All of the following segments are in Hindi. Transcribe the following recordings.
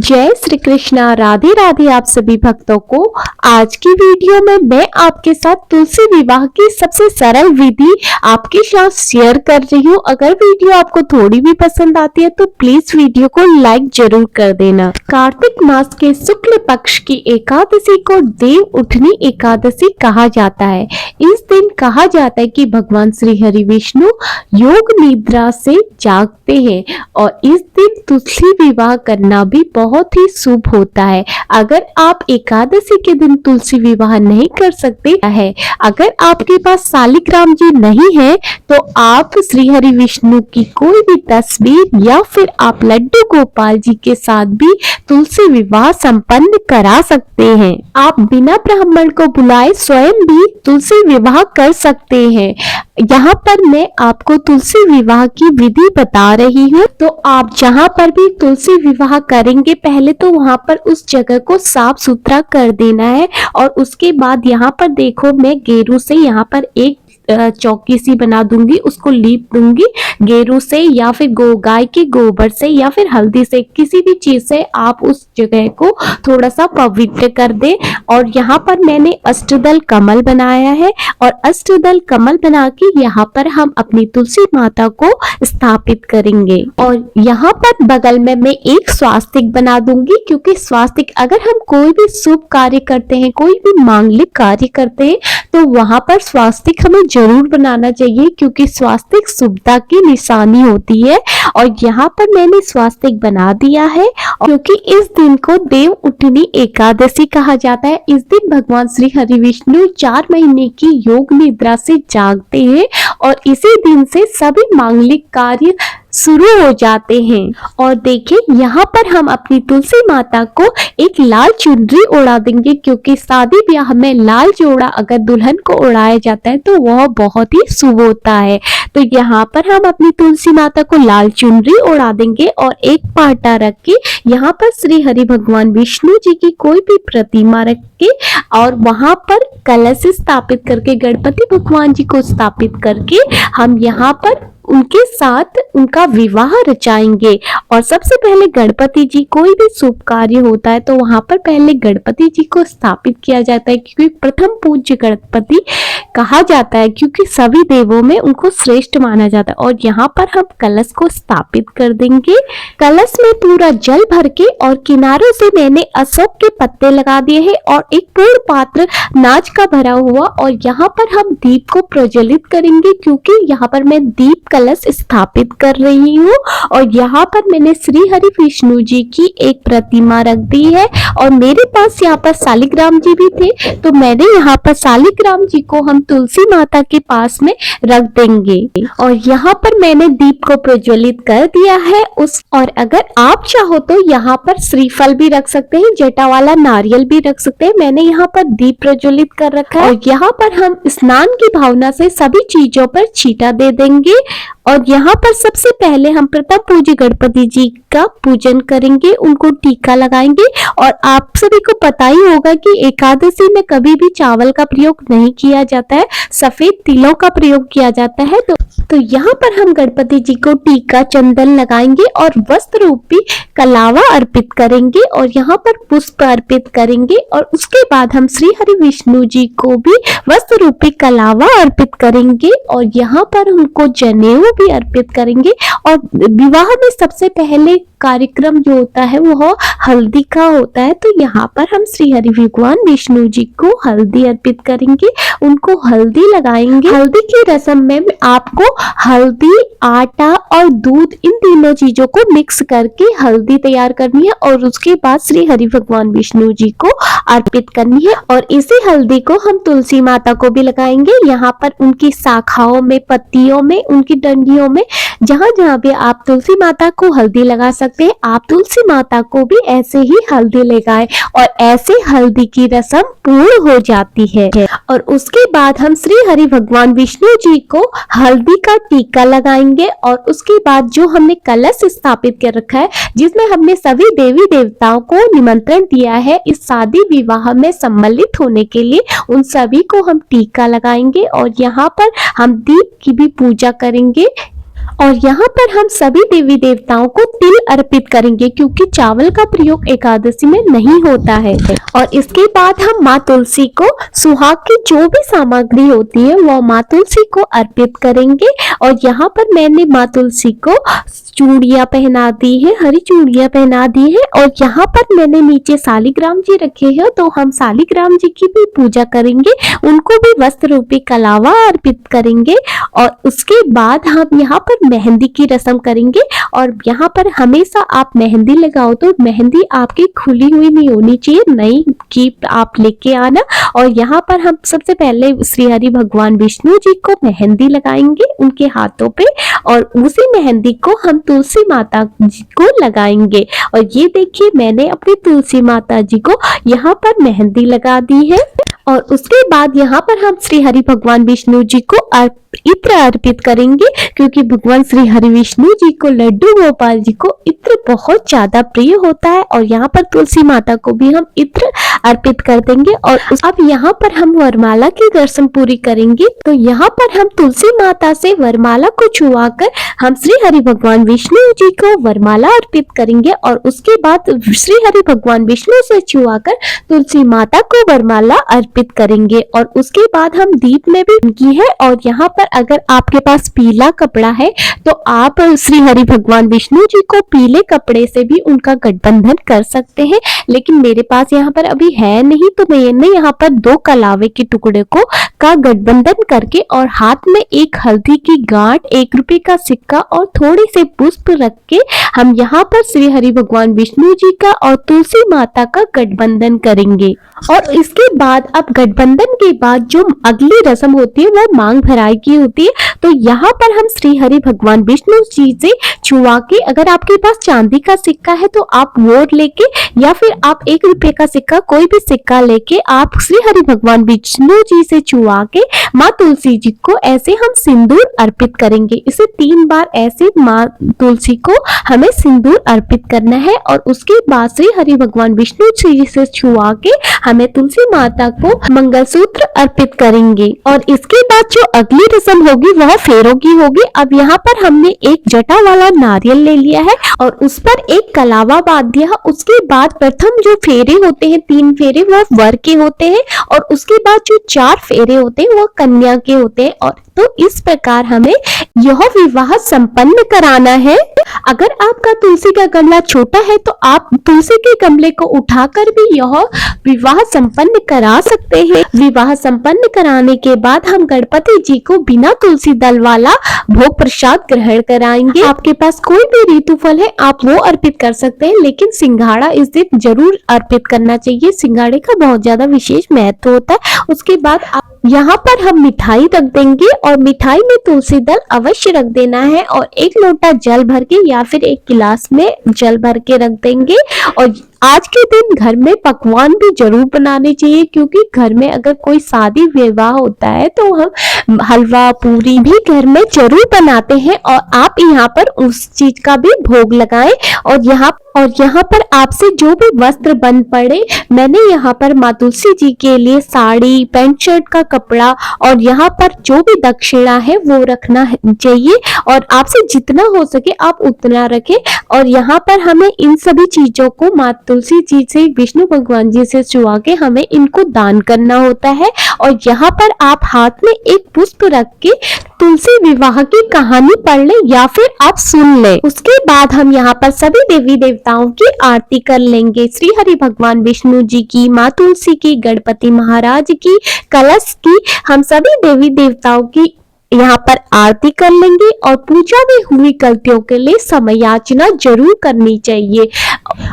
जय श्री कृष्णा। राधे राधे आप सभी भक्तों को। आज की वीडियो में मैं आपके साथ तुलसी विवाह की सबसे सरल विधि आपके साथ शेयर कर रही हूँ। अगर वीडियो आपको थोड़ी भी पसंद आती है तो प्लीज वीडियो को लाइक जरूर कर देना। कार्तिक मास के शुक्ल पक्ष की एकादशी को देव उठनी एकादशी कहा जाता है। इस दिन कहा जाता है कि भगवान श्री हरि विष्णु योग निद्रा से जागते हैं और इस दिन तुलसी विवाह करना भी बहुत ही शुभ होता है। अगर आप एकादशी के दिन तुलसी विवाह नहीं कर सकते हैं, अगर आपके पास शालिग्राम जी नहीं है तो आप श्री हरि विष्णु की कोई भी तस्वीर या फिर आप लड्डू गोपाल जी के साथ भी तुलसी विवाह संपन्न करा सकते हैं। आप बिना ब्राह्मण को बुलाए स्वयं भी तुलसी विवाह कर सकते हैं। यहाँ पर मैं आपको तुलसी विवाह की विधि बता रही हूँ। तो आप जहाँ पर भी तुलसी विवाह करेंगे पहले तो वहाँ पर उस जगह को साफ सुथरा कर देना है और उसके बाद यहाँ पर देखो मैं गेरू से यहाँ पर एक चौकी सी बना दूंगी, उसको लीप दूंगी गेरू से या फिर गाय के गोबर से या फिर हल्दी से, किसी भी चीज से आप उस जगह को थोड़ा सा पवित्र कर दे। और यहाँ पर मैंने अष्टदल कमल बनाया है और अष्टदल कमल बना के यहाँ पर हम अपनी तुलसी माता को स्थापित करेंगे। और यहाँ पर बगल में मैं एक स्वास्तिक बना दूंगी, क्योंकि स्वास्तिक अगर हम कोई भी शुभ कार्य करते हैं, कोई भी मांगलिक कार्य करते हैं तो वहां पर स्वास्तिक हमें जरूर बनाना चाहिए, क्योंकि स्वास्तिक शुभता की निशानी होती है। और यहाँ पर मैंने स्वास्तिक बना दिया है क्योंकि इस दिन को देव उठनी एकादशी कहा जाता है। इस दिन भगवान श्री हरि विष्णु 4 महीने की योग निद्रा से जागते हैं और इसी दिन से सभी मांगलिक कार्य शुरू हो जाते हैं। और देखिए यहाँ पर हम अपनी तुलसी माता को एक लाल चुनरी ओढ़ा देंगे, क्योंकि शादी ब्याह में लाल जोड़ा अगर दुल्हन को ओढ़ाया जाता है तो वह बहुत ही शुभ होता है। तो यहाँ पर हम अपनी तुलसी माता को लाल चुनरी ओढ़ा देंगे और एक पाटा रख के यहाँ पर श्री हरि भगवान विष्णु जी की कोई भी प्रतिमा रख के और वहां पर कलश स्थापित करके गणपति भगवान जी को स्थापित करके हम यहाँ पर उनके साथ उनका विवाह रचाएंगे। और सबसे पहले गणपति जी, कोई भी शुभ कार्य होता है तो वहां पर पहले गणपति जी को स्थापित किया जाता है, क्योंकि प्रथम पूज्य गणपति कहा जाता है, क्योंकि सभी देवों में उनको श्रेष्ठ माना जाता है। और यहाँ पर हम कलश को स्थापित कर देंगे। कलश में पूरा जल भर के और किनारों से मैंने अशोक के पत्ते लगा दिए हैं और एक पूर्ण पात्र नाच का भरा हुआ, और यहाँ पर हम दीप को प्रज्वलित करेंगे, क्योंकि यहाँ पर मैं दीप कलश स्थापित कर रही हूँ। और यहाँ पर मैंने श्री हरि विष्णु जी की एक प्रतिमा रख दी है और मेरे पास यहाँ पर शालिग्राम जी भी थे, तो मैंने यहाँ पर शालिग्राम जी को हम तुलसी माता के पास में रख देंगे। और यहाँ पर मैंने दीप को प्रज्वलित कर दिया है और अगर आप चाहो तो यहाँ पर श्रीफल भी रख सकते हैं, जटा वाला नारियल भी रख सकते हैं। मैंने यहाँ पर दीप प्रज्वलित कर रखा है और यहाँ पर हम स्नान की भावना से सभी चीजों पर छींटा दे देंगे। और यहाँ पर सबसे पहले हम प्रथम पूज्य गणपति जी का पूजन करेंगे, उनको टीका लगाएंगे। और आप सभी को पता ही होगा कि एकादशी में कभी भी चावल का प्रयोग नहीं किया जाता है, सफेद तिलों का प्रयोग किया जाता है। तो यहाँ पर हम गणपति जी को टीका चंदन लगाएंगे और वस्त्र रूपी कलावा अर्पित करेंगे और यहाँ पर पुष्प अर्पित करेंगे। और उसके बाद हम श्री हरि विष्णु जी को भी वस्त्र रूपी कलावा अर्पित करेंगे और यहाँ पर उनको जनेऊ भी अर्पित करेंगे। और विवाह में सबसे पहले कार्यक्रम जो होता है वह हल्दी का होता है, तो यहाँ पर हम श्री हरि भगवान विष्णु जी को हल्दी अर्पित करेंगे, उनको हल्दी लगाएंगे। हल्दी की रस्म में आपको हल्दी, आटा और दूध, इन तीनों चीजों को मिक्स करके हल्दी तैयार करनी है और उसके बाद श्री हरि भगवान विष्णु जी को अर्पित करनी है। और इसी हल्दी को हम तुलसी माता को भी लगाएंगे, यहाँ पर उनकी शाखाओं में, पत्तियों में, उनकी डंडियों में, जहां जहां भी आप तुलसी माता को हल्दी लगा सकते हैं, आप तुलसी माता को भी ऐसे ही हल्दी लगाएं और ऐसे हल्दी की रस्म पूर्ण हो जाती है। और उसके बाद हम श्री हरि भगवान विष्णु जी को हल्दी का टीका लगाएंगे और उसके बाद जो हमने कलश स्थापित कर रखा है, जिसमें हमने सभी देवी देवताओं को निमंत्रण दिया है इस शादी विवाह में सम्मिलित होने के लिए, उन सभी को हम टीका लगाएंगे और यहाँ पर हम दीप की भी पूजा करेंगे। और यहाँ पर हम सभी देवी देवताओं को तिल अर्पित करेंगे क्योंकि चावल का प्रयोग एकादशी में नहीं होता है। और इसके बाद हम माँ तुलसी को सुहाग की जो भी सामग्री होती है वो माँ तुलसी को अर्पित करेंगे। और यहाँ पर मैंने माँ तुलसी को चूड़ियां पहना दी है, हरी चूड़ियां पहना दी है। और यहाँ पर मैंने नीचे शालिग्राम जी रखे हैं, तो हम शालिग्राम जी की भी पूजा करेंगे, उनको भी वस्त्र रूपी कलावा अर्पित करेंगे। और उसके बाद हम यहाँ पर मेहंदी की रस्म करेंगे। और यहाँ पर हमेशा आप मेहंदी लगाओ तो मेहंदी आपकी खुली हुई नहीं होनी चाहिए, नई की आप लेके आना। और यहाँ पर हम सबसे पहले श्री हरि भगवान विष्णु जी को मेहंदी लगाएंगे उनके हाथों पे, और उसी मेहंदी को हम तुलसी माता जी को लगाएंगे। और ये देखिए मैंने अपनी तुलसी माता जी को यहाँ पर मेहंदी लगा दी है। और उसके बाद यहाँ पर हम श्री हरि भगवान विष्णु जी को इत्र अर्पित करेंगे क्योंकि भगवान श्री हरि विष्णु जी को लड्डू गोपाल जी को इत्र बहुत ज्यादा प्रिय होता है। और यहाँ पर तुलसी माता को भी हम इत्र अर्पित कर देंगे। और अब यहाँ पर हम वरमाला की दर्शन पूरी करेंगे। तो यहाँ पर हम तुलसी माता से वरमाला को छुआकर हम श्री हरि भगवान विष्णु जी को वरमाला अर्पित करेंगे। और उसके बाद श्री हरि भगवान विष्णु से छुआकर तुलसी माता को वरमाला अर्पित करेंगे। और उसके बाद हम दीप में भी की है। और यहाँ पर अगर आपके पास पीला कपड़ा है तो आप श्री हरि भगवान विष्णु जी को पीले कपड़े से भी उनका गठबंधन कर सकते हैं, लेकिन मेरे पास यहाँ पर अभी है नहीं, तो मैंने यहाँ पर 2 कलावे के टुकड़े को का गठबंधन करके और हाथ में एक हल्दी की गांठ, 1 रुपए का सिक्का और थोड़े से पुष्प रख के हम यहाँ पर श्री हरि भगवान विष्णु जी का और तुलसी माता का गठबंधन करेंगे। और इसके बाद अब गठबंधन के बाद जो अगली रस्म होती है वो मांग भराई की होती है। तो यहाँ पर हम श्री हरि भगवान विष्णु जी से छुआ के, अगर आपके पास चांदी का सिक्का है तो आप वो लेके, या फिर आप 1 रुपए का सिक्का, कोई भी सिक्का लेके आप श्री हरि भगवान विष्णु जी से छुआ के माँ तुलसी जी को ऐसे हम सिंदूर अर्पित करेंगे। इसे 3 बार ऐसे माँ तुलसी को हमें सिंदूर अर्पित करना है। और उसके बाद श्री हरि भगवान विष्णु जी से छुआ के हमें तुलसी माता को मंगलसूत्र अर्पित करेंगे। और इसके बाद जो अगली रस्म होगी वह फेरों की होगी। अब यहाँ पर हमने एक जटा वाला नारियल ले लिया है और उस पर एक कलावा बांध दिया है। उसके बाद प्रथम जो फेरे होते हैं, 3 फेरे, वो वर के होते हैं। और उसके बाद जो 4 फेरे होते हैं वो कन्या के होते हैं। और तो इस प्रकार हमें यह विवाह संपन्न कराना है। अगर आपका तुलसी का गमला छोटा है तो आप तुलसी के गमले को उठाकर भी यह विवाह संपन्न करा सकते हैं। विवाह संपन्न कराने के बाद हम गणपति जी को बिना तुलसी दल वाला भोग प्रसाद ग्रहण कराएंगे। आपके पास कोई भी ऋतु फल है आप वो अर्पित कर सकते हैं, लेकिन सिंघाड़ा इस दिन जरूर अर्पित करना चाहिए। सिंघाड़े का बहुत ज्यादा विशेष महत्व होता है। उसके बाद आप यहाँ पर हम मिठाई रख देंगे और मिठाई में तुलसी दल अवश्य रख देना है। और 1 लोटा जल भर के या फिर 1 गिलास में जल भर के रख देंगे। और आज के दिन घर में पकवान भी जरूर बनाने चाहिए, क्योंकि घर में अगर कोई शादी विवाह होता है तो हम हलवा पूरी भी घर में जरूर बनाते हैं। और आप यहाँ पर उस चीज का भी भोग लगाएं। और यहाँ पर आपसे जो भी वस्त्र बन पड़े, मैंने यहाँ पर माँ तुलसी जी के लिए साड़ी, पैंट शर्ट का कपड़ा और यहाँ पर जो भी दक्षिणा है वो रखना चाहिए। और आपसे जितना हो सके आप उतना रखें। और यहाँ पर हमें इन सभी चीजों को माँ तुलसी जी से, विष्णु भगवान जी से छुआ के हमें इनको दान करना होता है। और यहाँ पर आप हाथ में एक पुष्प रख के तुलसी विवाह की कहानी पढ़ ले या फिर आप सुन ले। उसके बाद हम यहाँ पर सभी देवी देवताओं की आरती कर लेंगे। श्री हरि भगवान विष्णु जी की, माँ तुलसी की, गणपति महाराज की, कलश की, हम सभी देवी देवताओं की यहाँ पर आरती कर लेंगे। और पूजा में हुई गलतियों के लिए समय याचना जरूर करनी चाहिए।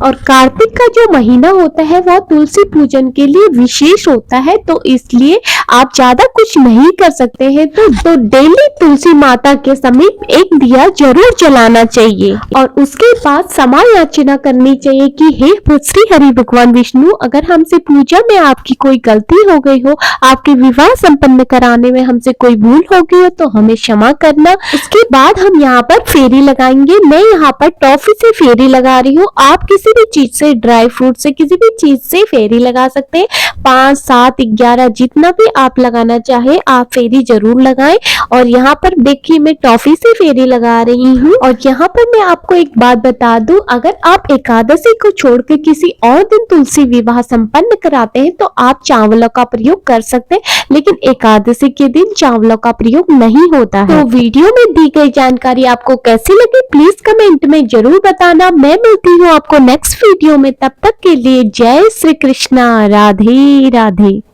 और कार्तिक का जो महीना होता है वह तुलसी पूजन के लिए विशेष होता है, तो इसलिए आप ज्यादा कुछ नहीं कर सकते हैं तो डेली तुलसी माता के समीप एक दिया जरूर जलाना चाहिए। और उसके बाद समय याचना करनी चाहिए कि हे श्री हरि भगवान विष्णु, अगर हमसे पूजा में आपकी कोई गलती हो गई हो, आपके विवाह संपन्न कराने में हमसे कोई भूल हो गई हो तो हमें क्षमा करना। इसके बाद हम यहाँ पर फेरी लगाएंगे। मैं यहाँ पर टॉफी से फेरी लगा रही हूँ। आप किसी भी चीज से, ड्राई फ्रूट से, किसी भी चीज से फेरी लगा सकते हैं। 5, 7, 11 जितना भी आप लगाना चाहे आप फेरी जरूर लगाएं। और यहाँ पर देखिए मैं टॉफी से फेरी लगा रही हूँ। और यहाँ पर मैं आपको एक बात बता दूं, अगर आप एकादशी को छोड़कर किसी और दिन तुलसी विवाह संपन्न कराते हैं तो आप चावलों का प्रयोग कर सकते हैं, लेकिन एकादशी के दिन चावलों का प्रयोग नहीं होता है। तो वीडियो में दी गई जानकारी आपको कैसी लगी प्लीज कमेंट में जरूर बताना। मैं मिलती हूँ आपको नेक्स्ट वीडियो में, तब तक के लिए जय श्री कृष्णा, राधे राधे।